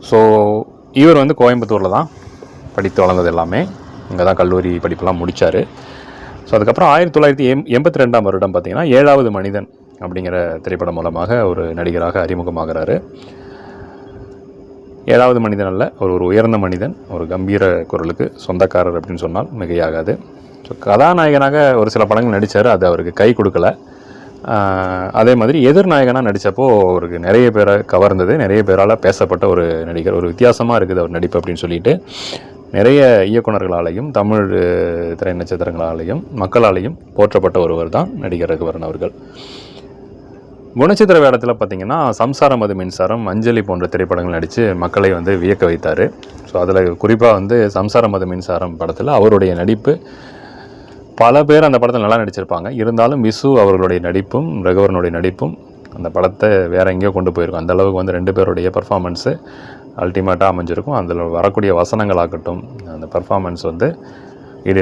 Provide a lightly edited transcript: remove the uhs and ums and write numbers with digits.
So இவர் வந்து கோயம்புத்தூரில் தான் படித்து வளர்ந்தது எல்லாமே, இங்கே தான் கல்லூரி படிப்பெல்லாம் முடித்தார். ஸோ அதுக்கப்புறம் 1982 வருடம் பார்த்திங்கன்னா 7வது மனிதன் அப்படிங்கிற திரைப்படம் மூலமாக ஒரு நடிகராக அறிமுகமாகிறாரு. 7வது மனிதன் அல்ல, ஒரு உயர்ந்த மனிதன், ஒரு கம்பீர குரலுக்கு சொந்தக்காரர் அப்படின்னு சொன்னால் மிகையாகாது. ஸோ கதாநாயகனாக ஒரு சில படங்கள் நடித்தார், அது அவருக்கு கை கொடுக்கல. அதே மாதிரி எதிர்நாயகனாக நடித்தப்போ அவருக்கு நிறைய பேரை கவர்ந்தது, நிறைய பேரால் பேசப்பட்ட ஒரு நடிகர். ஒரு வித்தியாசமாக இருக்குது அவர் நடிப்பு அப்படின்னு சொல்லிட்டு நிறைய இயக்குநர்களாலேயும் தமிழ் திரை நட்சத்திரங்களாலேயும் மக்களாலேயும் போற்றப்பட்ட ஒருவர் தான் நடிகர் ரகுவரன் அவர்கள். குணச்சித்திர வேடத்தில் பார்த்திங்கன்னா சம்சாரம் அது மின்சாரம், அஞ்சலி போன்ற திரைப்படங்கள் நடித்து மக்களை வந்து வியக்க வைத்தார். ஸோ அதில் குறிப்பாக வந்து சம்சாரம் அது மின்சாரம் படத்தில் அவருடைய நடிப்பு, பல பேர் அந்த படத்தில் நல்லா நடிச்சிருப்பாங்க, இருந்தாலும் விசு அவர்களுடைய நடிப்பும் ரகுவரனுடைய நடிப்பும் அந்த படத்தை வேறு எங்கேயோ கொண்டு போயிருக்கும். அந்தளவுக்கு வந்து 2 பேருடைய பர்ஃபார்மன்ஸு அல்டிமேட்டாக அமைஞ்சிருக்கும். அதில் வரக்கூடிய வசனங்களாகட்டும், அந்த பர்ஃபார்மன்ஸ் வந்து ஈடு